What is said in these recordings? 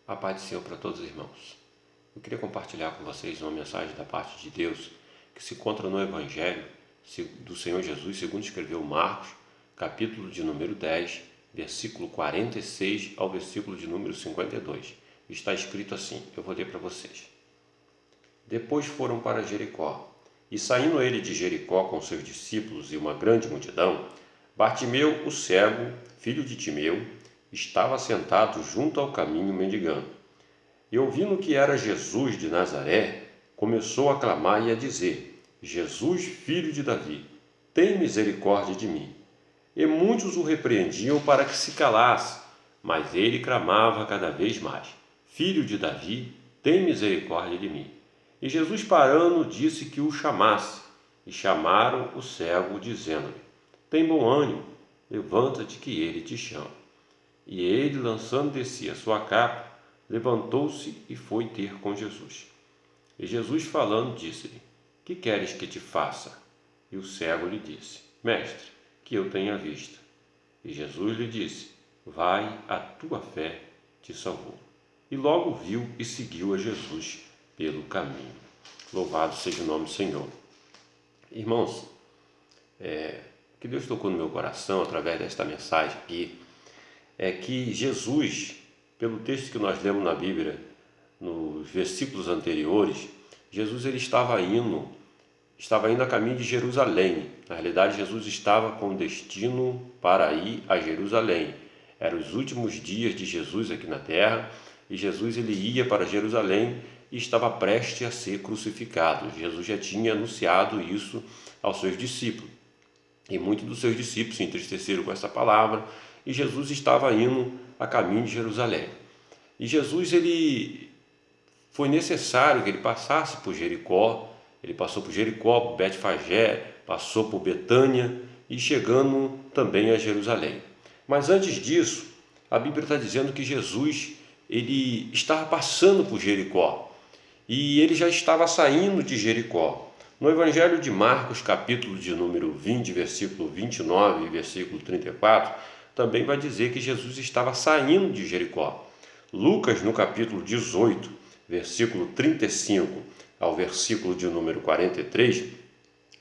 A paz do Senhor para todos os irmãos. Eu queria compartilhar com vocês uma mensagem da parte de Deus que se encontra no Evangelho do Senhor Jesus, segundo escreveu Marcos, capítulo de número 10, versículo 46 ao versículo de número 52. Está escrito assim, eu vou ler para vocês. Depois foram para Jericó, e saindo ele de Jericó com seus discípulos e uma grande multidão, Bartimeu, o cego, filho de Timeu, estava sentado junto ao caminho mendigando. E ouvindo que era Jesus de Nazaré, começou a clamar e a dizer: Jesus, filho de Davi, tem misericórdia de mim. E muitos o repreendiam para que se calasse, mas ele clamava cada vez mais: Filho de Davi, tem misericórdia de mim. E Jesus, parando, disse que o chamasse. E chamaram o cego, dizendo-lhe: Tem bom ânimo, levanta-te que ele te chama. E ele, lançando de si a sua capa, levantou-se e foi ter com Jesus. E Jesus, falando, disse-lhe: Que queres que te faça? E o cego lhe disse: Mestre, que eu tenha vista. E Jesus lhe disse: Vai, a tua fé te salvou. E logo viu e seguiu a Jesus pelo caminho. Louvado seja o nome do Senhor. Irmãos, que Deus tocou no meu coração através desta mensagem aqui, é que Jesus, pelo texto que nós lemos na Bíblia, nos versículos anteriores, Jesus ele estava indo a caminho de Jerusalém. Na realidade, Jesus estava com destino para ir a Jerusalém. Eram os últimos dias de Jesus aqui na terra, e Jesus ele ia para Jerusalém e estava prestes a ser crucificado. Jesus já tinha anunciado isso aos seus discípulos. E muitos dos seus discípulos se entristeceram com essa palavra, e Jesus estava indo a caminho de Jerusalém. E Jesus, foi necessário que ele passasse por Jericó. Ele passou por Jericó, Betfagé, passou por Betânia e chegando também a Jerusalém. Mas antes disso, a Bíblia está dizendo que Jesus ele estava passando por Jericó e ele já estava saindo de Jericó. No Evangelho de Marcos, capítulo de número 20, versículo 29 e versículo 34, também vai dizer que Jesus estava saindo de Jericó. Lucas, no capítulo 18, versículo 35 ao versículo de número 43,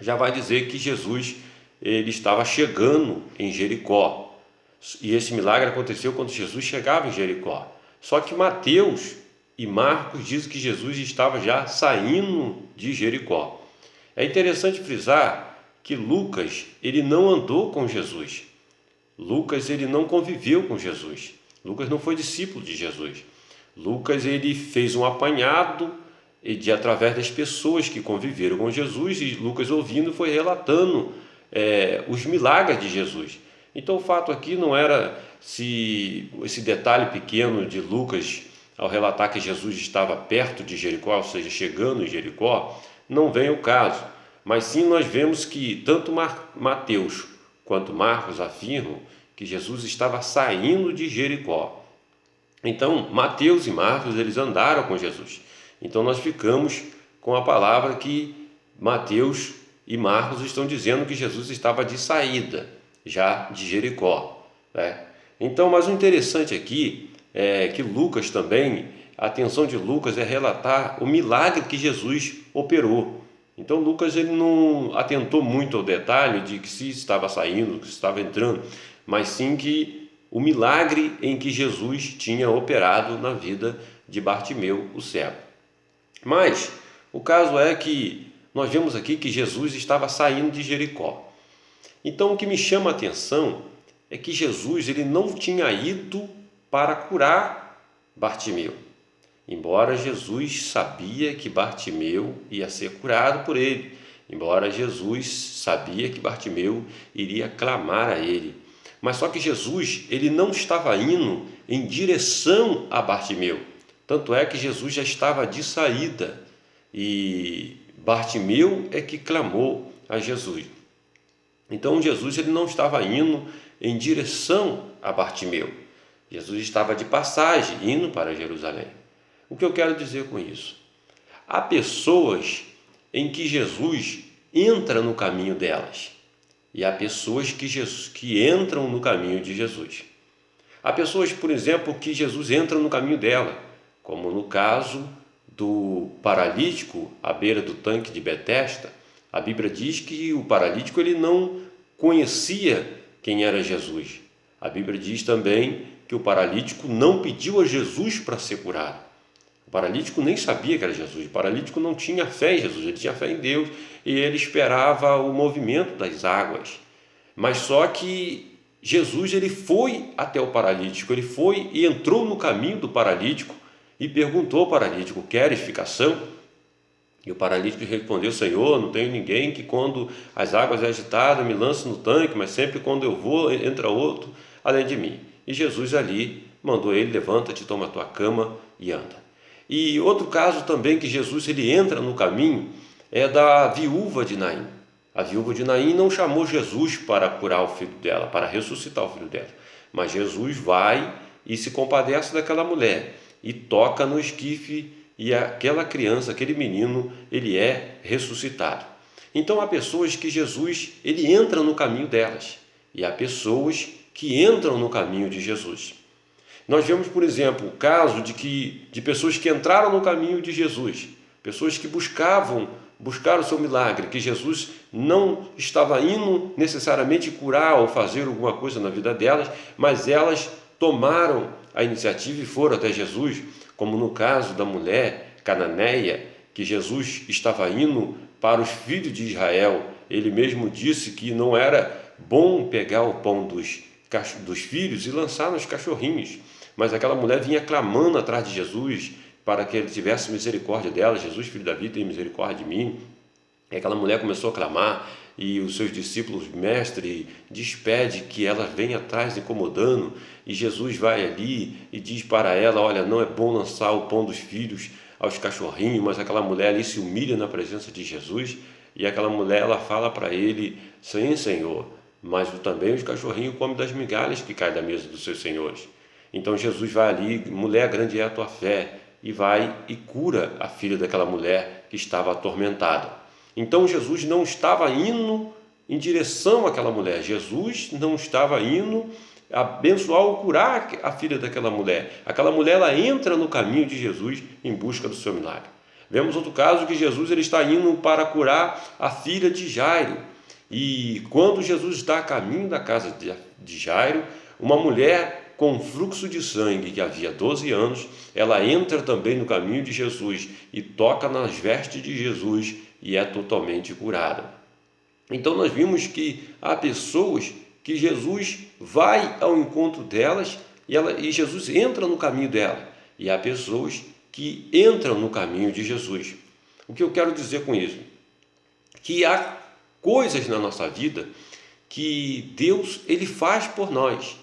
já vai dizer que Jesus ele estava chegando em Jericó. E esse milagre aconteceu quando Jesus chegava em Jericó. Só que Mateus e Marcos dizem que Jesus estava já saindo de Jericó. É interessante frisar que Lucas ele não andou com Jesus. Lucas ele não conviveu com Jesus. Lucas não foi discípulo de Jesus. Lucas ele fez um apanhado através das pessoas que conviveram com Jesus, e Lucas, ouvindo, foi relatando os milagres de Jesus. Então o fato aqui não era se esse detalhe pequeno de Lucas ao relatar que Jesus estava perto de Jericó, ou seja, chegando em Jericó, não vem ao caso, mas sim nós vemos que tanto Mateus quanto Marcos afirmam que Jesus estava saindo de Jericó. Então, Mateus e Marcos, eles andaram com Jesus. Então, nós ficamos com a palavra que Mateus e Marcos estão dizendo que Jesus estava de saída, já de Jericó, né? Então, mas o interessante aqui é que Lucas também, a atenção de Lucas é relatar o milagre que Jesus operou. Então Lucas ele não atentou muito ao detalhe de que se estava saindo, que se estava entrando, mas sim que o milagre em que Jesus tinha operado na vida de Bartimeu, o cego. Mas o caso é que nós vemos aqui que Jesus estava saindo de Jericó. Então o que me chama a atenção é que Jesus ele não tinha ido para curar Bartimeu. Embora Jesus sabia que Bartimeu ia ser curado por ele, embora Jesus sabia que Bartimeu iria clamar a ele, mas só que Jesus ele não estava indo em direção a Bartimeu. Tanto é que Jesus já estava de saída e Bartimeu é que clamou a Jesus. Então Jesus ele não estava indo em direção a Bartimeu. Jesus estava de passagem, indo para Jerusalém. O que eu quero dizer com isso? Há pessoas em que Jesus entra no caminho delas e há pessoas que entram no caminho de Jesus. Há pessoas, por exemplo, que Jesus entra no caminho dela, como no caso do paralítico à beira do tanque de Betesda. A Bíblia diz que o paralítico ele não conhecia quem era Jesus. A Bíblia diz também que o paralítico não pediu a Jesus para ser curado. O paralítico nem sabia que era Jesus. O paralítico não tinha fé em Jesus, ele tinha fé em Deus e ele esperava o movimento das águas. Mas só que Jesus ele foi até o paralítico, ele foi e entrou no caminho do paralítico e perguntou ao paralítico: queres ficar são? E o paralítico respondeu: Senhor, não tenho ninguém que quando as águas é agitadas me lance no tanque, mas sempre quando eu vou entra outro além de mim. E Jesus ali mandou ele: levanta-te, toma a tua cama e anda. E outro caso também que Jesus ele entra no caminho é da viúva de Naim. A viúva de Naim não chamou Jesus para curar o filho dela, para ressuscitar o filho dela, mas Jesus vai e se compadece daquela mulher e toca no esquife e aquela criança, aquele menino, ele é ressuscitado. Então há pessoas que Jesus ele entra no caminho delas e há pessoas que entram no caminho de Jesus. Nós vemos, por exemplo, o caso de pessoas que entraram no caminho de Jesus, pessoas que buscaram o seu milagre, que Jesus não estava indo necessariamente curar ou fazer alguma coisa na vida delas, mas elas tomaram a iniciativa e foram até Jesus, como no caso da mulher cananeia, que Jesus estava indo para os filhos de Israel. Ele mesmo disse que não era bom pegar o pão dos filhos e lançar nos cachorrinhos. Mas aquela mulher vinha clamando atrás de Jesus para que ele tivesse misericórdia dela. Jesus, filho de Davi, tem misericórdia de mim. E aquela mulher começou a clamar e os seus discípulos: mestre, despede que ela vem atrás incomodando. E Jesus vai ali e diz para ela: olha, não é bom lançar o pão dos filhos aos cachorrinhos. Mas aquela mulher ali se humilha na presença de Jesus e aquela mulher ela fala para ele: sim, Senhor, mas também os cachorrinhos comem das migalhas que caem da mesa dos seus senhores. Então Jesus vai ali: mulher, grande é a tua fé, e vai e cura a filha daquela mulher que estava atormentada. Então Jesus não estava indo em direção àquela mulher, Jesus não estava indo abençoar ou curar a filha daquela mulher. Aquela mulher ela entra no caminho de Jesus em busca do seu milagre. Vemos outro caso que Jesus ele está indo para curar a filha de Jairo. E quando Jesus está a caminho da casa de Jairo, uma mulher com fluxo de sangue que havia 12 anos, ela entra também no caminho de Jesus e toca nas vestes de Jesus e é totalmente curada. Então nós vimos que há pessoas que Jesus vai ao encontro delas e Jesus entra no caminho dela. E há pessoas que entram no caminho de Jesus. O que eu quero dizer com isso? Que há coisas na nossa vida que Deus ele faz por nós.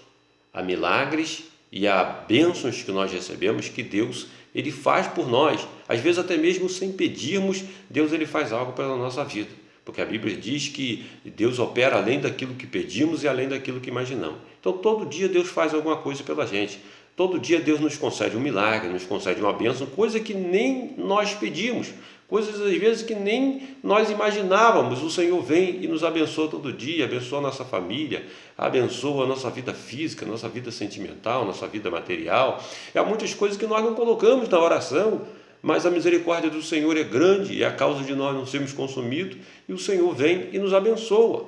Há milagres e há bênçãos que nós recebemos que Deus ele faz por nós. Às vezes até mesmo sem pedirmos, Deus ele faz algo pela nossa vida. Porque a Bíblia diz que Deus opera além daquilo que pedimos e além daquilo que imaginamos. Então todo dia Deus faz alguma coisa pela gente. Todo dia Deus nos concede um milagre, nos concede uma bênção, coisa que nem nós pedimos, coisas às vezes que nem nós imaginávamos. O Senhor vem e nos abençoa todo dia, abençoa a nossa família, abençoa a nossa vida física, nossa vida sentimental, nossa vida material. Há muitas coisas que nós não colocamos na oração, mas a misericórdia do Senhor é grande e é a causa de nós não sermos consumidos, e o Senhor vem e nos abençoa.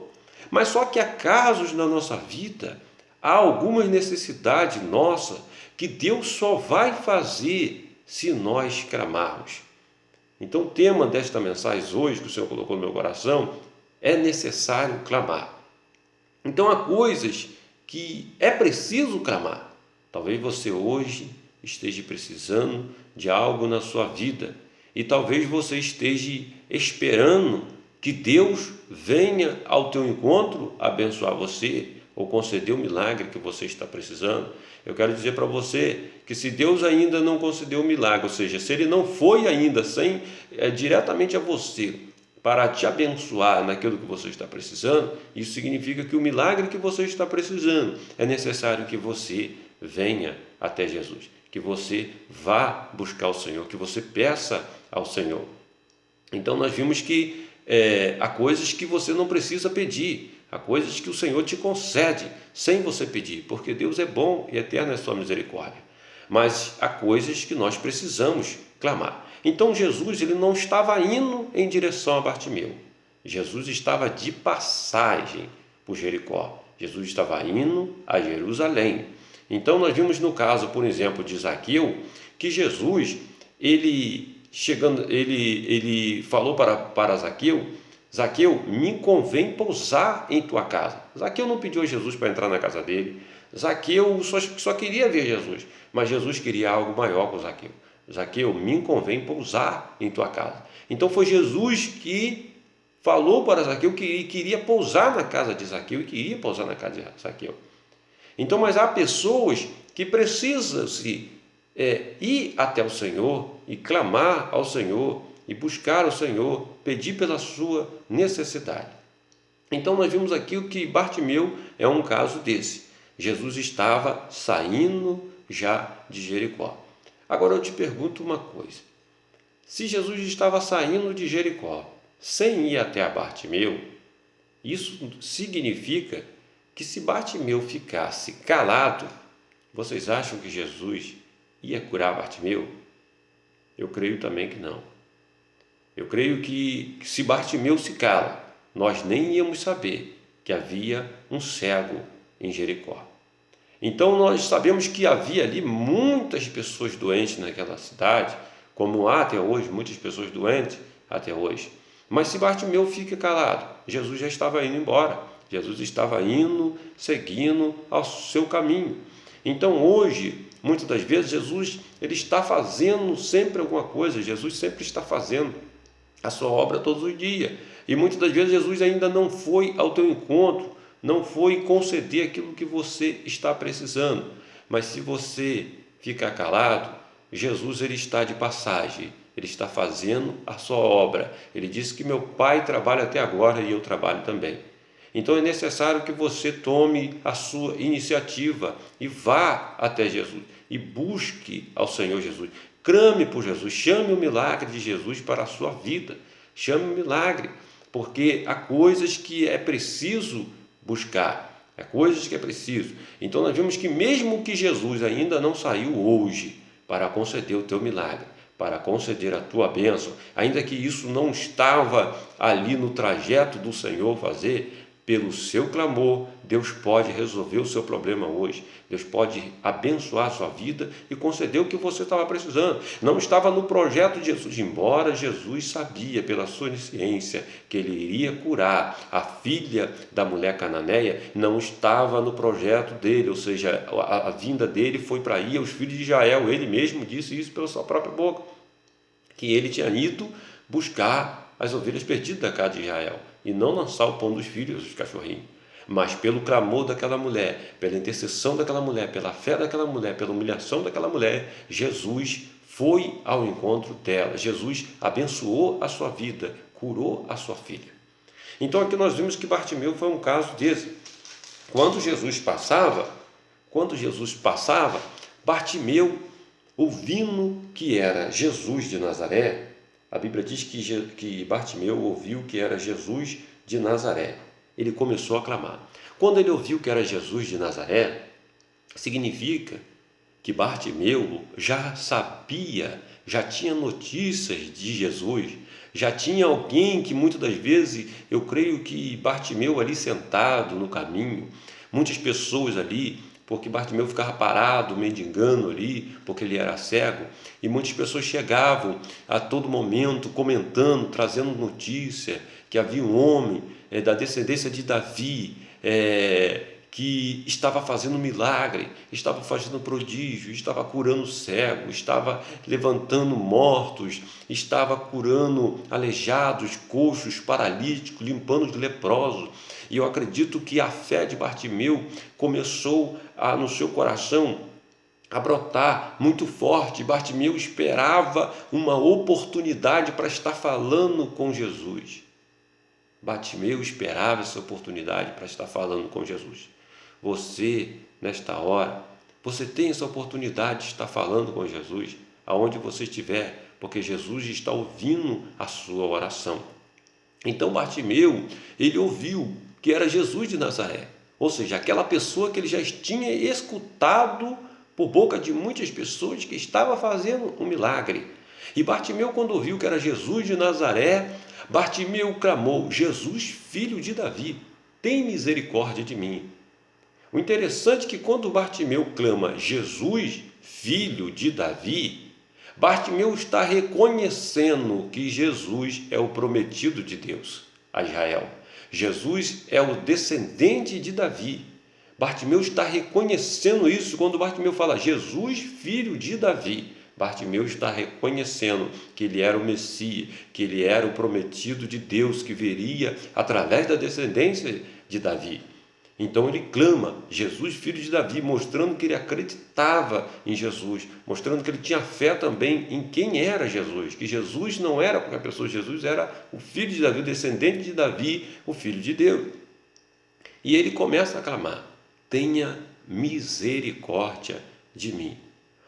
Mas só que há casos na nossa vida, há algumas necessidades nossas que Deus só vai fazer se nós clamarmos. Então o tema desta mensagem hoje, que o Senhor colocou no meu coração, é necessário clamar. Então há coisas que é preciso clamar. Talvez você hoje esteja precisando de algo na sua vida e talvez você esteja esperando que Deus venha ao teu encontro abençoar você ou conceder o milagre que você está precisando. Eu quero dizer para você que se Deus ainda não concedeu o milagre, ou seja, se Ele não foi ainda diretamente a você para te abençoar naquilo que você está precisando, isso significa que o milagre que você está precisando é necessário que você venha até Jesus, que você vá buscar o Senhor, que você peça ao Senhor. Então nós vimos que há coisas que você não precisa pedir, há coisas que o Senhor te concede sem você pedir, porque Deus é bom e eterna é a sua misericórdia. mas há coisas que nós precisamos clamar. Então Jesus ele não estava indo em direção a Bartimeu. Jesus estava de passagem por Jericó. Jesus estava indo a Jerusalém. Então nós vimos no caso, por exemplo, de Zaqueu, que Jesus ele falou para Zaqueu: Zaqueu, me convém pousar em tua casa. Zaqueu não pediu a Jesus para entrar na casa dele. Zaqueu só queria ver Jesus, mas Jesus queria algo maior com Zaqueu. Zaqueu, me convém pousar em tua casa. Então foi Jesus que falou para Zaqueu que queria pousar na casa de Zaqueu e queria pousar na casa de Zaqueu. Então, mas há pessoas que precisam ir até o Senhor e clamar ao Senhor e buscar o Senhor, pedir pela sua necessidade. Então nós vimos aqui que Bartimeu é um caso desse. Jesus estava saindo já de Jericó. Agora eu te pergunto uma coisa: se Jesus estava saindo de Jericó sem ir até a Bartimeu, isso significa que se Bartimeu ficasse calado, vocês acham que Jesus ia curar Bartimeu? Eu creio também que não. Eu creio que se Bartimeu se cala, nós nem íamos saber que havia um cego em Jericó. Então nós sabemos que havia ali muitas pessoas doentes naquela cidade, como há até hoje, muitas pessoas doentes até hoje. Mas se Bartimeu fica calado, Jesus já estava indo embora. Jesus estava indo, seguindo ao seu caminho. Então hoje, muitas das vezes, Jesus ele está fazendo sempre alguma coisa. Jesus sempre está fazendo a sua obra todos os dias. E muitas das vezes Jesus ainda não foi ao teu encontro, não foi conceder aquilo que você está precisando. Mas se você ficar calado, Jesus ele está de passagem, ele está fazendo a sua obra. Ele disse que meu Pai trabalha até agora e eu trabalho também. Então é necessário que você tome a sua iniciativa e vá até Jesus e busque ao Senhor Jesus. Clame por Jesus, chame o milagre de Jesus para a sua vida. Chame o milagre, porque há coisas que é preciso buscar, há coisas que é preciso. Então nós vemos que mesmo que Jesus ainda não saiu hoje para conceder o teu milagre, para conceder a tua bênção, ainda que isso não estava ali no trajeto do Senhor fazer, pelo seu clamor, Deus pode resolver o seu problema hoje. Deus pode abençoar a sua vida e conceder o que você estava precisando. Não estava no projeto de Jesus, embora Jesus sabia pela sua onisciência que ele iria curar a filha da mulher cananeia, não estava no projeto dele, ou seja, a vinda dele foi para ir aos filhos de Israel. Ele mesmo disse isso pela sua própria boca, que ele tinha ido buscar as ovelhas perdidas da casa de Israel e não lançar o pão dos filhos dos cachorrinhos. Mas pelo clamor daquela mulher, pela intercessão daquela mulher, pela fé daquela mulher, pela humilhação daquela mulher, Jesus foi ao encontro dela. Jesus abençoou a sua vida, curou a sua filha. Então aqui nós vimos que Bartimeu foi um caso desse. Quando Jesus passava, Bartimeu, ouvindo que era Jesus de Nazaré, a Bíblia diz que Bartimeu ouviu que era Jesus de Nazaré. Ele começou a clamar. Quando ele ouviu que era Jesus de Nazaré, significa que Bartimeu já sabia, já tinha notícias de Jesus, já tinha alguém que muitas das vezes, eu creio que Bartimeu ali sentado no caminho, muitas pessoas ali, porque Bartimeu ficava parado, mendigando ali, porque ele era cego, e muitas pessoas chegavam a todo momento comentando, trazendo notícia que havia um homem da descendência de Davi, que estava fazendo milagre, estava fazendo prodígio, estava curando cego, estava levantando mortos, estava curando aleijados, coxos, paralíticos, limpando os leprosos. E eu acredito que a fé de Bartimeu começou no seu coração a brotar muito forte. Bartimeu esperava uma oportunidade para estar falando com Jesus. Bartimeu esperava essa oportunidade para estar falando com Jesus. Você, nesta hora, você tem essa oportunidade de estar falando com Jesus, aonde você estiver, porque Jesus está ouvindo a sua oração. Então Bartimeu, ele ouviu que era Jesus de Nazaré, ou seja, aquela pessoa que ele já tinha escutado por boca de muitas pessoas que estava fazendo um milagre. E Bartimeu, quando ouviu que era Jesus de Nazaré, Bartimeu clamou: Jesus, filho de Davi, tem misericórdia de mim. O interessante é que quando Bartimeu clama Jesus, filho de Davi, Bartimeu está reconhecendo que Jesus é o prometido de Deus a Israel. Jesus é o descendente de Davi. Bartimeu está reconhecendo isso quando Bartimeu fala Jesus, filho de Davi. Bartimeu está reconhecendo que ele era o Messias, que ele era o prometido de Deus, que viria através da descendência de Davi. Então ele clama, Jesus, filho de Davi, mostrando que ele acreditava em Jesus, mostrando que ele tinha fé também em quem era Jesus, que Jesus não era qualquer pessoa, Jesus era o filho de Davi, o descendente de Davi, o filho de Deus. E ele começa a clamar: tenha misericórdia de mim.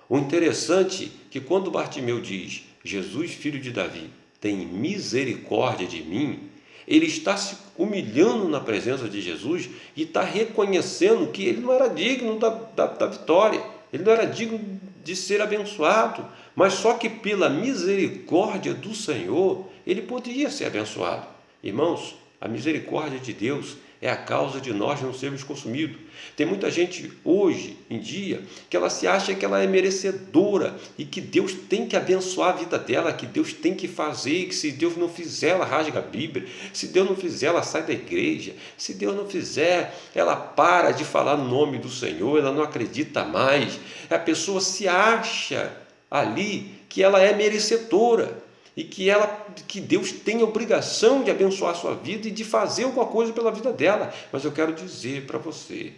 O interessante é que quando Bartimeu diz, Jesus, filho de Davi, tem misericórdia de mim, ele está se humilhando na presença de Jesus e está reconhecendo que ele não era digno da vitória, ele não era digno de ser abençoado, mas só que pela misericórdia do Senhor, ele poderia ser abençoado. Irmãos, a misericórdia de Deus é a causa de nós não sermos consumidos. Tem muita gente hoje em dia que ela se acha que ela é merecedora e que Deus tem que abençoar a vida dela, que Deus tem que fazer, que se Deus não fizer, ela rasga a Bíblia, se Deus não fizer, ela sai da igreja, se Deus não fizer, ela para de falar no nome do Senhor, ela não acredita mais. A pessoa se acha ali que ela é merecedora e que Deus tem a obrigação de abençoar a sua vida e de fazer alguma coisa pela vida dela. Mas eu quero dizer para você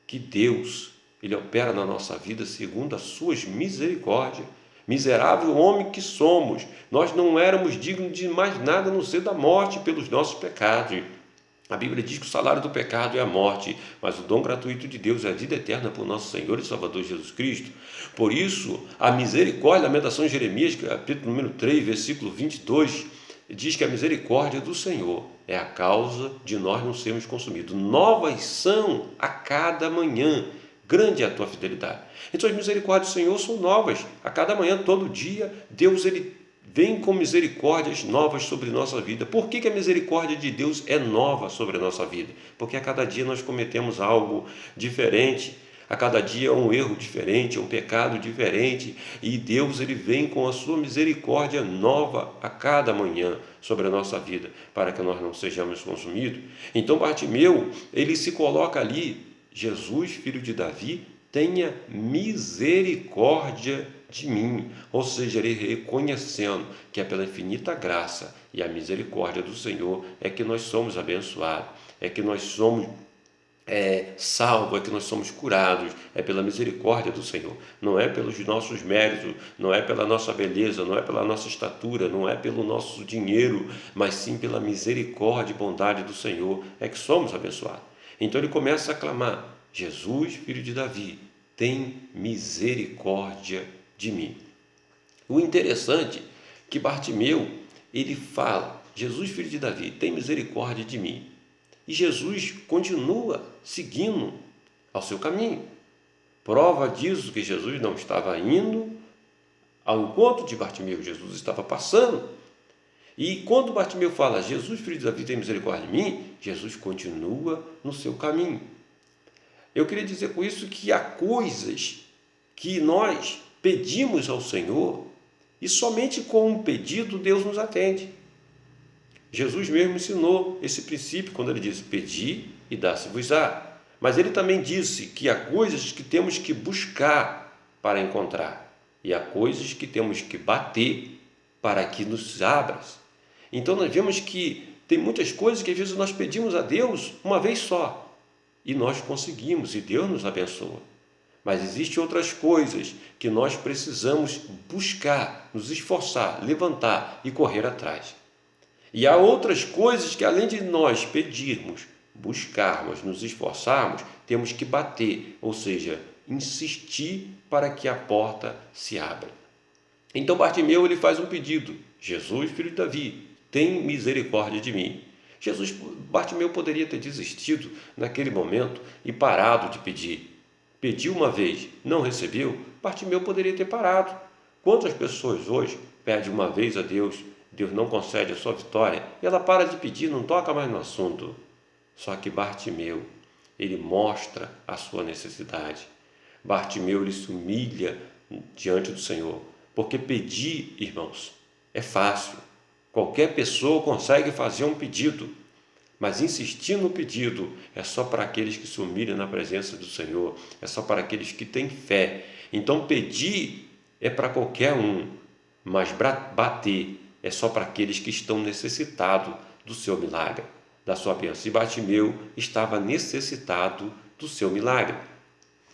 que Deus, Ele opera na nossa vida segundo as suas misericórdias. Miserável homem que somos, nós não éramos dignos de mais nada a não ser da morte pelos nossos pecados. A Bíblia diz que o salário do pecado é a morte, mas o dom gratuito de Deus é a vida eterna por nosso Senhor e Salvador Jesus Cristo. Por isso, a misericórdia, a lamentação de Jeremias, capítulo número 3, versículo 22, diz que a misericórdia do Senhor é a causa de nós não sermos consumidos. Novas são a cada manhã, grande é a tua fidelidade. Então as misericórdias do Senhor são novas, a cada manhã, todo dia, Deus ele vem com misericórdias novas sobre nossa vida. Por que a misericórdia de Deus é nova sobre a nossa vida? Porque a cada dia nós cometemos algo diferente, a cada dia um erro diferente, um pecado diferente, e Deus ele vem com a sua misericórdia nova a cada manhã sobre a nossa vida, para que nós não sejamos consumidos. Então Bartimeu, ele se coloca ali, Jesus, filho de Davi, tenha misericórdia de mim, ou seja, ele reconhecendo que é pela infinita graça e a misericórdia do Senhor é que nós somos abençoados, é que nós somos salvos, é que nós somos curados, é pela misericórdia do Senhor, não é pelos nossos méritos, não é pela nossa beleza, não é pela nossa estatura, não é pelo nosso dinheiro, mas sim pela misericórdia e bondade do Senhor é que somos abençoados. Então ele começa a clamar: Jesus, filho de Davi, tem misericórdia de mim. O interessante é que Bartimeu, ele fala: Jesus, filho de Davi, tem misericórdia de mim. E Jesus continua seguindo ao seu caminho. Prova disso que Jesus não estava indo ao encontro de Bartimeu, Jesus estava passando. E quando Bartimeu fala: Jesus, filho de Davi, tem misericórdia de mim, Jesus continua no seu caminho. Eu queria dizer com isso que há coisas que nós pedimos ao Senhor e somente com um pedido Deus nos atende. Jesus mesmo ensinou esse princípio quando ele disse: pedi e dá-se-vos-á. Mas ele também disse que há coisas que temos que buscar para encontrar e há coisas que temos que bater para que nos abra. Então nós vemos que tem muitas coisas que às vezes nós pedimos a Deus uma vez só e nós conseguimos e Deus nos abençoa. Mas existem outras coisas que nós precisamos buscar, nos esforçar, levantar e correr atrás. E há outras coisas que, além de nós pedirmos, buscarmos, nos esforçarmos, temos que bater, ou seja, insistir para que a porta se abra. Então Bartimeu ele faz um pedido: Jesus, filho de Davi, tem misericórdia de mim. Bartimeu poderia ter desistido naquele momento e parado de pedir. pediu uma vez, não recebeu, Bartimeu poderia ter parado. Quantas pessoas hoje pedem uma vez a Deus, Deus não concede a sua vitória, e ela para de pedir, não toca mais no assunto. Só que Bartimeu, ele mostra a sua necessidade. Bartimeu, ele se humilha diante do Senhor, porque pedir, irmãos, é fácil. Qualquer pessoa consegue fazer um pedido, mas insistir no pedido é só para aqueles que se humilham na presença do Senhor, é só para aqueles que têm fé. Então, pedir é para qualquer um, mas bater é só para aqueles que estão necessitados do seu milagre, da sua bênção. E Bartimeu estava necessitado do seu milagre.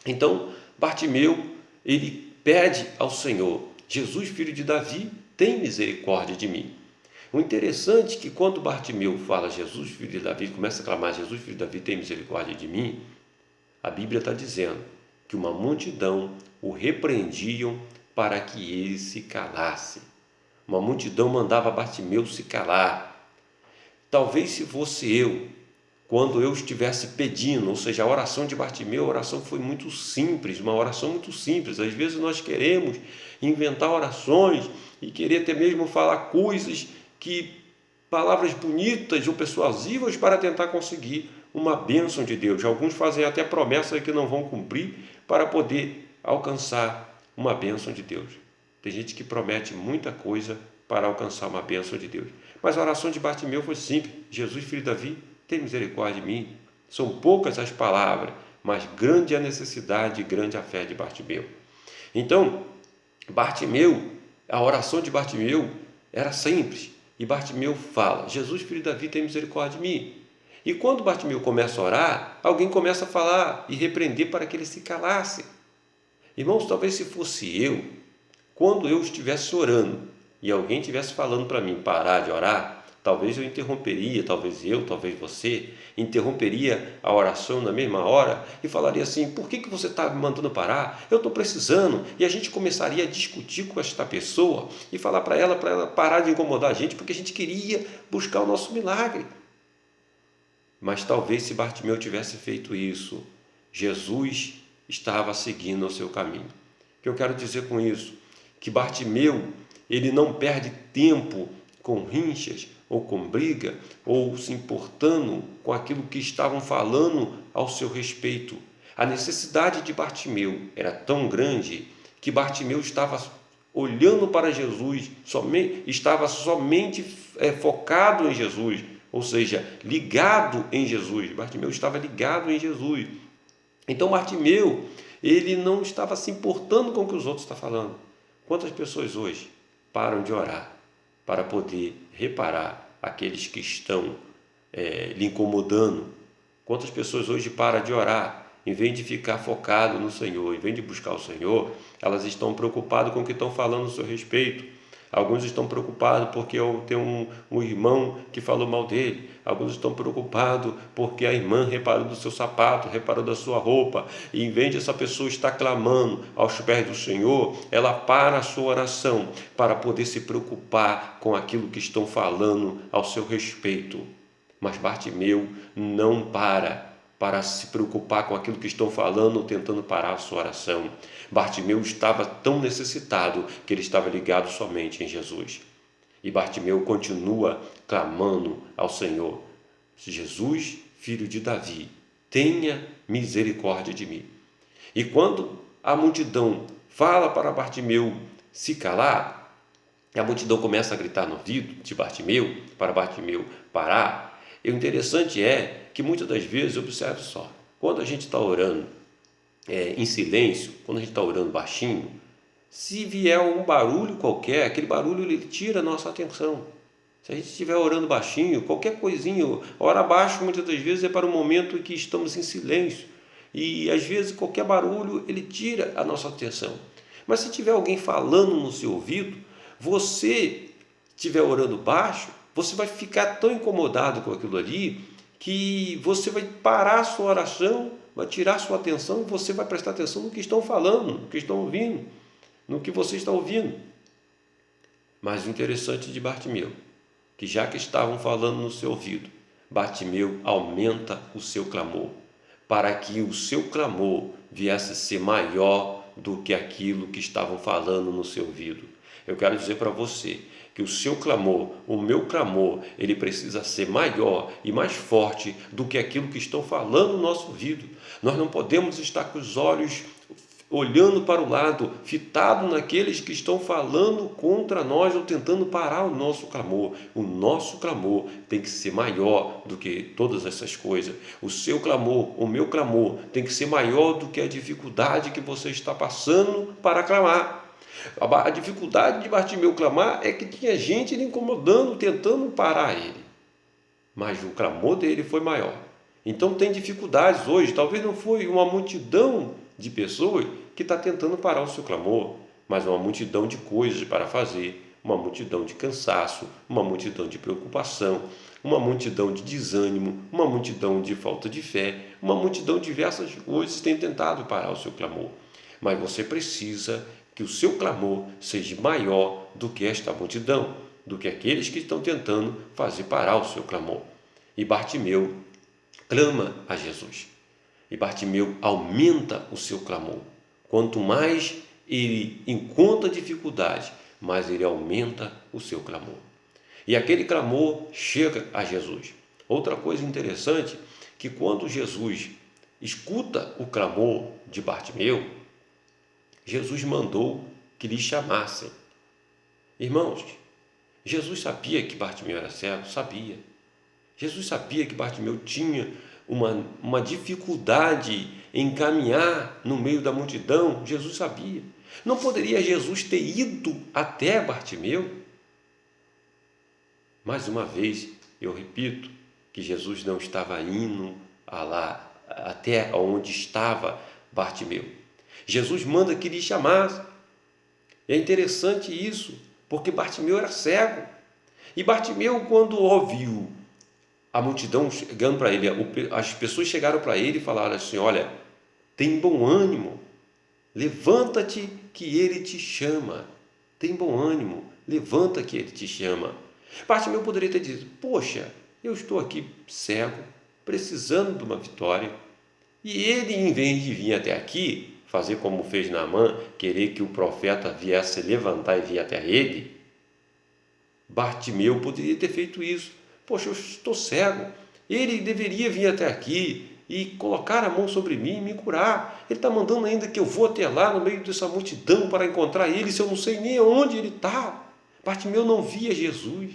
Então, Bartimeu, ele pede ao Senhor: Jesus, filho de Davi, tem misericórdia de mim. O interessante é que quando Bartimeu fala Jesus, filho de Davi, começa a clamar: Jesus, filho de Davi, tem misericórdia de mim, a Bíblia está dizendo que uma multidão o repreendiam para que ele se calasse. Uma multidão mandava Bartimeu se calar. Talvez se fosse eu, quando eu estivesse pedindo, ou seja, a oração de Bartimeu, a oração foi muito simples, uma oração muito simples. Às vezes nós queremos inventar orações e querer até mesmo falar coisas palavras bonitas ou persuasivas para tentar conseguir uma bênção de Deus. Alguns fazem até promessas que não vão cumprir para poder alcançar uma bênção de Deus. Tem gente que promete muita coisa para alcançar uma bênção de Deus. Mas a oração de Bartimeu foi simples: Jesus, filho de Davi, tem misericórdia de mim. São poucas as palavras, mas grande a necessidade e grande a fé de Bartimeu. Então, a oração de Bartimeu era simples. E Bartimeu fala: Jesus, filho de Davi, tem misericórdia de mim. E quando Bartimeu começa a orar, alguém começa a falar e repreender para que ele se calasse. Irmãos, talvez se fosse eu, quando eu estivesse orando e alguém estivesse falando para mim parar de orar, talvez eu interromperia, talvez você, interromperia a oração na mesma hora e falaria assim: por que você está me mandando parar? Eu estou precisando. E a gente começaria a discutir com esta pessoa e falar para ela parar de incomodar a gente, porque a gente queria buscar o nosso milagre. Mas talvez se Bartimeu tivesse feito isso, Jesus estava seguindo o seu caminho. O que eu quero dizer com isso? Que Bartimeu, ele não perde tempo com rinchas, ou com briga, ou se importando com aquilo que estavam falando ao seu respeito. A necessidade de Bartimeu era tão grande que Bartimeu estava olhando para Jesus, estava somente focado em Jesus, ou seja, ligado em Jesus. Bartimeu estava ligado em Jesus. Então Bartimeu, ele não estava se importando com o que os outros estão falando. Quantas pessoas hoje param de orar para poder reparar aqueles que estão lhe incomodando? Quantas pessoas hoje param de orar, em vez de ficar focado no Senhor, em vez de buscar o Senhor, elas estão preocupadas com o que estão falando a seu respeito. Alguns estão preocupados porque tem um irmão que falou mal dele. Alguns estão preocupados porque a irmã reparou do seu sapato, reparou da sua roupa. E em vez de essa pessoa estar clamando aos pés do Senhor, ela para a sua oração para poder se preocupar com aquilo que estão falando ao seu respeito. Mas Bartimeu não para se preocupar com aquilo que estão falando, tentando parar a sua oração. Bartimeu estava tão necessitado que ele estava ligado somente em Jesus. E Bartimeu continua clamando ao Senhor: Jesus, filho de Davi, tenha misericórdia de mim. E quando a multidão fala para Bartimeu se calar, a multidão começa a gritar no ouvido de Bartimeu, para Bartimeu parar. E o interessante é que muitas das vezes, observe só, quando a gente está orando em silêncio, quando a gente está orando baixinho, se vier um barulho qualquer, aquele barulho ele tira a nossa atenção. Se a gente estiver orando baixinho, qualquer coisinha, ora baixo muitas das vezes é para o momento em que estamos em silêncio. E às vezes qualquer barulho ele tira a nossa atenção. Mas se tiver alguém falando no seu ouvido, você estiver orando baixo, você vai ficar tão incomodado com aquilo ali que você vai parar a sua oração, vai tirar a sua atenção e você vai prestar atenção no que estão falando, no que estão ouvindo, no que você está ouvindo. Mas o interessante de Bartimeu, que já que estavam falando no seu ouvido, Bartimeu aumenta o seu clamor. para que o seu clamor viesse a ser maior do que aquilo que estavam falando no seu ouvido. Eu quero dizer para você que o seu clamor, o meu clamor, ele precisa ser maior e mais forte do que aquilo que estão falando no nosso ouvido. Nós não podemos estar com os olhos olhando para o lado, fitado naqueles que estão falando contra nós ou tentando parar o nosso clamor. O nosso clamor tem que ser maior do que todas essas coisas. O seu clamor, o meu clamor, tem que ser maior do que a dificuldade que você está passando para clamar. A dificuldade de Bartimeu clamar é que tinha gente lhe incomodando, tentando parar ele. Mas o clamor dele foi maior. Então tem dificuldades hoje. Talvez não foi uma multidão de pessoas que está tentando parar o seu clamor, mas uma multidão de coisas para fazer, uma multidão de cansaço, uma multidão de preocupação, uma multidão de desânimo, uma multidão de falta de fé, uma multidão de diversas coisas tem tentado parar o seu clamor. Mas você precisa que o seu clamor seja maior do que esta multidão, do que aqueles que estão tentando fazer parar o seu clamor. E Bartimeu clama a Jesus. E Bartimeu aumenta o seu clamor. Quanto mais ele encontra dificuldade, mais ele aumenta o seu clamor. E aquele clamor chega a Jesus. Outra coisa interessante, que quando Jesus escuta o clamor de Bartimeu, Jesus mandou que lhe chamassem. Irmãos, Jesus sabia que Bartimeu era cego? Sabia. Jesus sabia que Bartimeu tinha uma dificuldade em caminhar no meio da multidão. Jesus sabia. Não poderia Jesus ter ido até Bartimeu? Mais uma vez, eu repito que Jesus não estava indo lá até onde estava Bartimeu. Jesus manda que lhe chamasse. É interessante isso, porque Bartimeu era cego. E Bartimeu, quando ouviu a multidão chegando para ele, as pessoas chegaram para ele e falaram assim: olha, tem bom ânimo, levanta-te que ele te chama. Tem bom ânimo, levanta que ele te chama. Bartimeu poderia ter dito: poxa, eu estou aqui cego, precisando de uma vitória, e ele, em vez de vir até aqui, fazer como fez Naamã, querer que o profeta viesse levantar e vir até ele, Bartimeu poderia ter feito isso. Poxa, eu estou cego, ele deveria vir até aqui e colocar a mão sobre mim e me curar. Ele está mandando ainda que eu vou até lá no meio dessa multidão para encontrar ele, se eu não sei nem onde ele está. Bartimeu não via Jesus,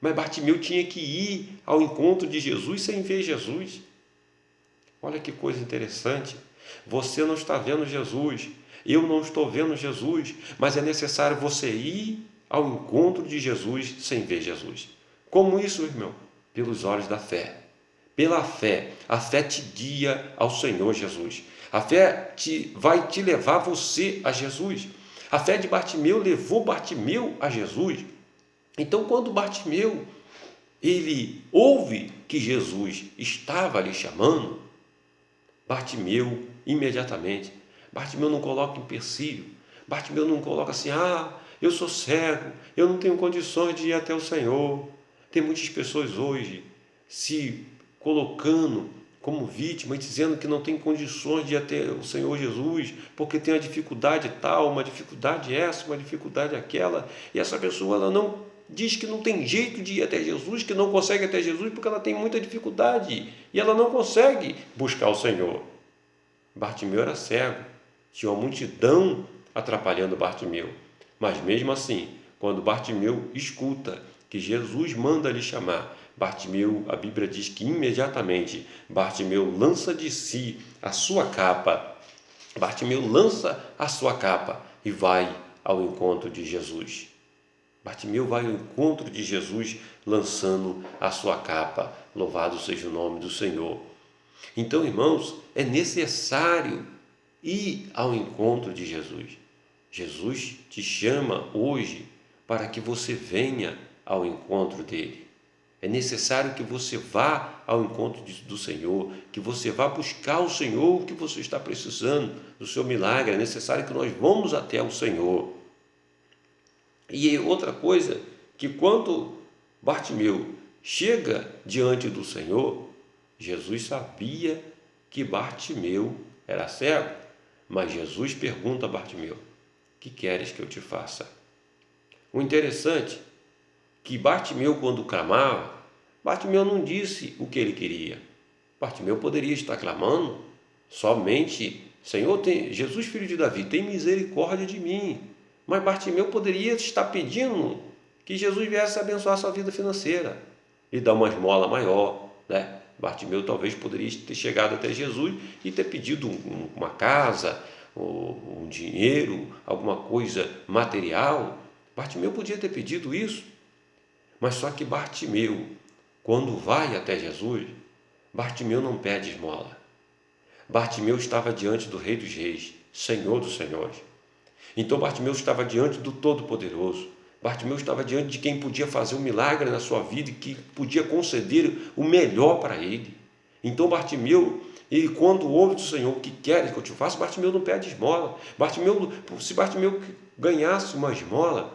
mas Bartimeu tinha que ir ao encontro de Jesus sem ver Jesus. Olha que coisa interessante. Você não está vendo Jesus, eu não estou vendo Jesus, mas é necessário você ir ao encontro de Jesus sem ver Jesus. Como isso, irmão? Pelos olhos da fé. Pela fé. A fé te guia ao Senhor Jesus. A fé vai te levar você a Jesus. A fé de Bartimeu levou Bartimeu a Jesus. Então, quando Bartimeu ele ouve que Jesus estava lhe chamando, Bartimeu imediatamente, Bartimeu não coloca empecilho, Bartimeu não coloca assim: eu sou cego, eu não tenho condições de ir até o Senhor. Tem muitas pessoas hoje se colocando como vítima e dizendo que não tem condições de ir até o Senhor Jesus, porque tem uma dificuldade tal, uma dificuldade essa, uma dificuldade aquela, e essa pessoa ela não diz que não tem jeito de ir até Jesus, que não consegue ir até Jesus porque ela tem muita dificuldade e ela não consegue buscar o Senhor. Bartimeu era cego, tinha uma multidão atrapalhando Bartimeu, mas mesmo assim, quando Bartimeu escuta que Jesus manda lhe chamar, Bartimeu, a Bíblia diz que imediatamente Bartimeu lança de si a sua capa. Bartimeu lança a sua capa e vai ao encontro de Jesus. Bartimeu vai ao encontro de Jesus lançando a sua capa. Louvado seja o nome do Senhor. Então, irmãos, é necessário ir ao encontro de Jesus. Jesus te chama hoje para que você venha ao encontro dele. É necessário que você vá ao encontro do Senhor, que você vá buscar o Senhor o que você está precisando do seu milagre. É necessário que nós vamos até o Senhor. E outra coisa, que quando Bartimeu chega diante do Senhor, Jesus sabia que Bartimeu era cego, mas Jesus pergunta a Bartimeu: que queres que eu te faça? O interessante é que Bartimeu, quando clamava, Bartimeu não disse o que ele queria. Bartimeu poderia estar clamando somente: Senhor, Jesus, filho de Davi, tem misericórdia de mim. Mas Bartimeu poderia estar pedindo que Jesus viesse abençoar sua vida financeira e dar uma esmola maior, né? Bartimeu talvez poderia ter chegado até Jesus e ter pedido uma casa, um dinheiro, alguma coisa material. Bartimeu podia ter pedido isso, mas só que Bartimeu, quando vai até Jesus, Bartimeu não pede esmola. Bartimeu estava diante do Rei dos Reis, Senhor dos Senhores. Então Bartimeu estava diante do Todo-Poderoso. Bartimeu estava diante de quem podia fazer um milagre na sua vida e que podia conceder o melhor para ele. Então Bartimeu, ele quando ouve do Senhor: o que queres que eu te faça? Bartimeu não pede esmola. Se Bartimeu ganhasse uma esmola,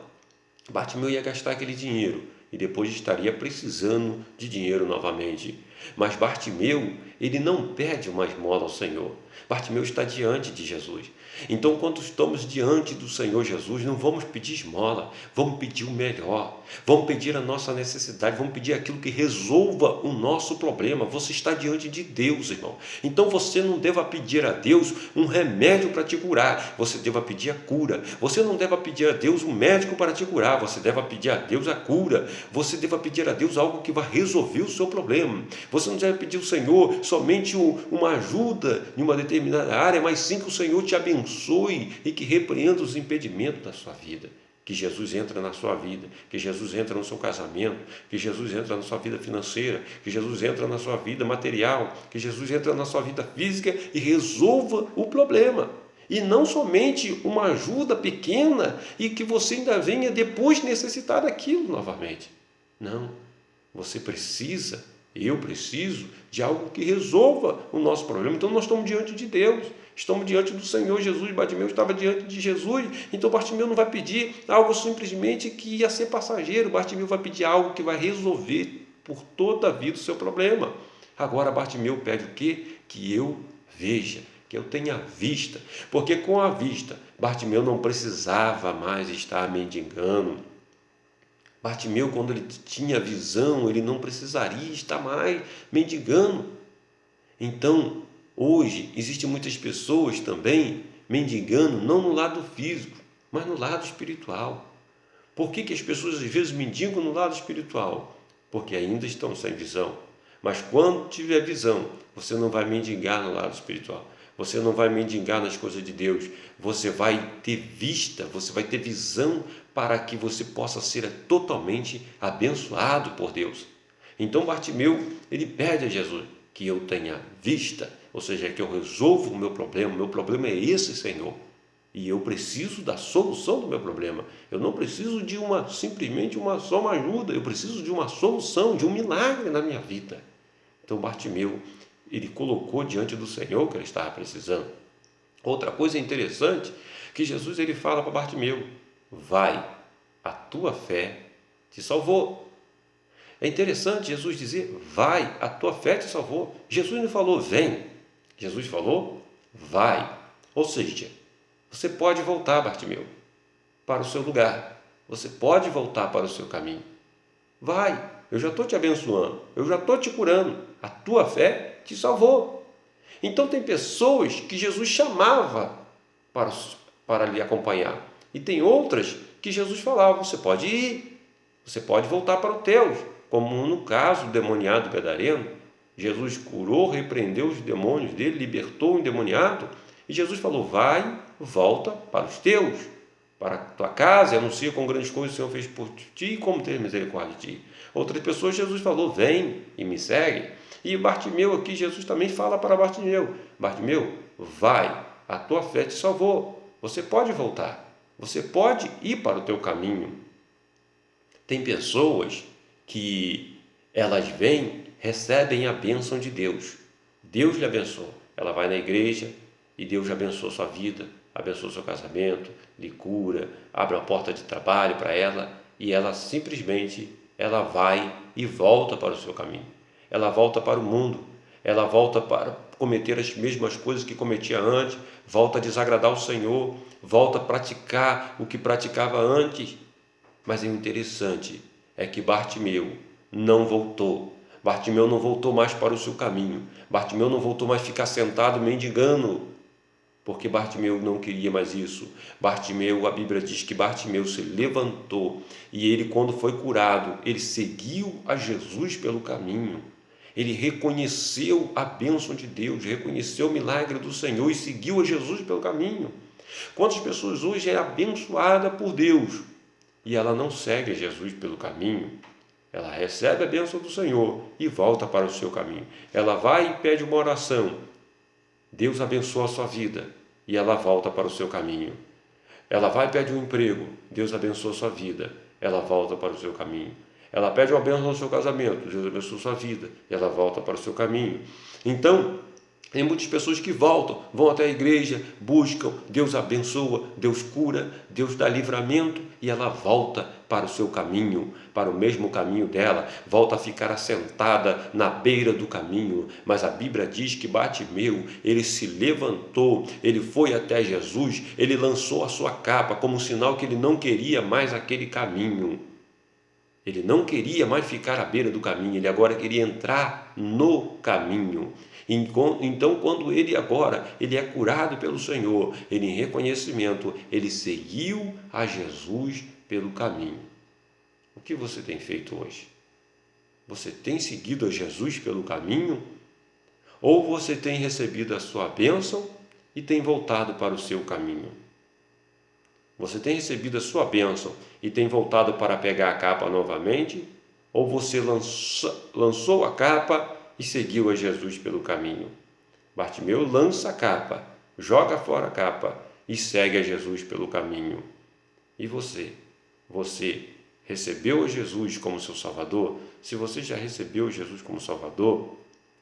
Bartimeu ia gastar aquele dinheiro e depois estaria precisando de dinheiro novamente. Mas Bartimeu, ele não pede uma esmola ao Senhor. Bartimeu está diante de Jesus. Então, quando estamos diante do Senhor Jesus, não vamos pedir esmola, vamos pedir o melhor, vamos pedir a nossa necessidade, vamos pedir aquilo que resolva o nosso problema. Você está diante de Deus, irmão. Então, você não deva pedir a Deus um remédio para te curar, você deva pedir a cura. Você não deva pedir a Deus um médico para te curar, você deva pedir a Deus a cura. Você deva pedir a Deus algo que vai resolver o seu problema. Você não deve pedir ao Senhor somente uma ajuda em uma determinada área, mas sim que o Senhor te abençoe e que repreenda os impedimentos da sua vida. Que Jesus entra na sua vida, que Jesus entra no seu casamento, que Jesus entra na sua vida financeira, que Jesus entra na sua vida material, que Jesus entra na sua vida física e resolva o problema. E não somente uma ajuda pequena e que você ainda venha depois necessitar daquilo novamente. Não, você precisa, eu preciso de algo que resolva o nosso problema. Então nós estamos diante de Deus, estamos diante do Senhor Jesus. Bartimeu estava diante de Jesus, então Bartimeu não vai pedir algo simplesmente que ia ser passageiro. Bartimeu vai pedir algo que vai resolver por toda a vida o seu problema. Agora Bartimeu pede o quê? Que eu veja, que eu tenha vista, porque com a vista Bartimeu não precisava mais estar mendigando. Bartimeu, quando ele tinha visão, ele não precisaria estar mais mendigando. Então, hoje, existem muitas pessoas também mendigando, não no lado físico, mas no lado espiritual. Por que as pessoas às vezes mendigam no lado espiritual? Porque ainda estão sem visão. Mas quando tiver visão, você não vai mendigar no lado espiritual. Você não vai mendigar nas coisas de Deus. Você vai ter vista, você vai ter visão para que você possa ser totalmente abençoado por Deus. Então Bartimeu, ele pede a Jesus que eu tenha vista, ou seja, que eu resolva o meu problema é esse, Senhor. E eu preciso da solução do meu problema. Eu não preciso de simplesmente só uma ajuda, eu preciso de uma solução, de um milagre na minha vida. Então Bartimeu, ele colocou diante do Senhor o que ele estava precisando. Outra coisa interessante, que Jesus ele fala para Bartimeu: vai, a tua fé te salvou. É interessante Jesus dizer: vai, a tua fé te salvou. Jesus não falou vem, Jesus falou vai. Ou seja, você pode voltar, Bartimeu, para o seu lugar. Você pode voltar para o seu caminho. Vai, eu já estou te abençoando, eu já estou te curando. A tua fé te salvou. Então tem pessoas que Jesus chamava para lhe acompanhar. E tem outras que Jesus falava: você pode ir, você pode voltar para o teu. Como no caso do demoniado gadareno, Jesus curou, repreendeu os demônios dele, libertou o endemoniado. E Jesus falou: vai, volta para os teus, para a tua casa, e anuncia com grandes coisas o Senhor fez por ti e como ter misericórdia de ti. Outras pessoas, Jesus falou: vem e me segue. E Bartimeu aqui, Jesus também fala para Bartimeu: Bartimeu, vai, a tua fé te salvou. Você pode voltar, você pode ir para o teu caminho. Tem pessoas que elas vêm, recebem a bênção de Deus. Deus lhe abençoa. Ela vai na igreja e Deus abençoa sua vida, abençoa seu casamento, lhe cura, abre uma porta de trabalho para ela e ela simplesmente vai e volta para o seu caminho. Ela volta para o mundo. ela volta para cometer as mesmas coisas que cometia antes, volta a desagradar o Senhor, volta a praticar o que praticava antes. Mas o interessante é que Bartimeu não voltou. Bartimeu não voltou mais para o seu caminho. Bartimeu não voltou mais a ficar sentado mendigando, porque Bartimeu não queria mais isso. Bartimeu, a Bíblia diz que Bartimeu se levantou e ele, quando foi curado, ele seguiu a Jesus pelo caminho. Ele reconheceu a bênção de Deus, reconheceu o milagre do Senhor e seguiu a Jesus pelo caminho. Quantas pessoas hoje é abençoada por Deus e ela não segue a Jesus pelo caminho? Ela recebe a bênção do Senhor e volta para o seu caminho. Ela vai e pede uma oração. Deus abençoa a sua vida e ela volta para o seu caminho. Ela vai e pede um emprego. Deus abençoa a sua vida. Ela volta para o seu caminho. Ela pede uma bênção no seu casamento. Deus abençoa a sua vida. E ela volta para o seu caminho. Então, tem muitas pessoas que voltam, vão até a igreja, buscam, Deus abençoa, Deus cura, Deus dá livramento e ela volta para o seu caminho, para o mesmo caminho dela, volta a ficar assentada na beira do caminho. Mas a Bíblia diz que Bartimeu, ele se levantou, ele foi até Jesus, ele lançou a sua capa como um sinal que ele não queria mais aquele caminho. Ele não queria mais ficar à beira do caminho, ele agora queria entrar no caminho. Então, quando ele é curado pelo Senhor, ele em reconhecimento, ele seguiu a Jesus pelo caminho. O que você tem feito hoje? Você tem seguido a Jesus pelo caminho? Ou você tem recebido a sua bênção e tem voltado para o seu caminho? Você tem recebido a sua bênção e tem voltado para pegar a capa novamente? Ou você lançou a capa e seguiu a Jesus pelo caminho? Bartimeu lança a capa, joga fora a capa e segue a Jesus pelo caminho. E você? Você recebeu a Jesus como seu Salvador? Se você já recebeu Jesus como Salvador,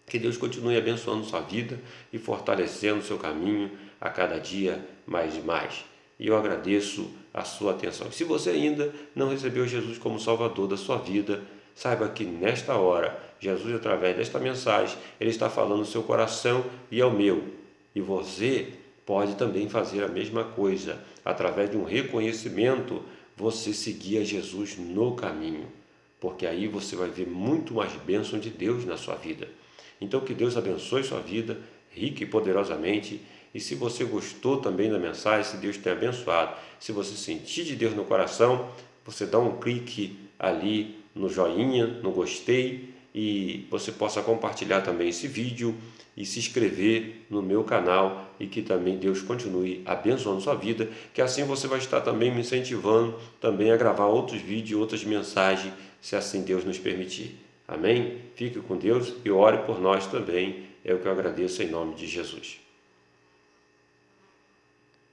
que Deus continue abençoando sua vida e fortalecendo seu caminho a cada dia mais e mais. E eu agradeço a sua atenção. Se você ainda não recebeu Jesus como Salvador da sua vida, saiba que nesta hora, Jesus, através desta mensagem, Ele está falando no seu coração e ao meu. E você pode também fazer a mesma coisa. Através de um reconhecimento, você seguir a Jesus no caminho. Porque aí você vai ver muito mais bênção de Deus na sua vida. Então, que Deus abençoe sua vida, rica e poderosamente. E se você gostou também da mensagem, se Deus tem abençoado, se você sentir de Deus no coração, você dá um clique ali no joinha, no gostei, e você possa compartilhar também esse vídeo e se inscrever no meu canal, e que também Deus continue abençoando sua vida, que assim você vai estar também me incentivando também a gravar outros vídeos, outras mensagens, se assim Deus nos permitir. Amém? Fique com Deus e ore por nós também, é o que eu agradeço em nome de Jesus.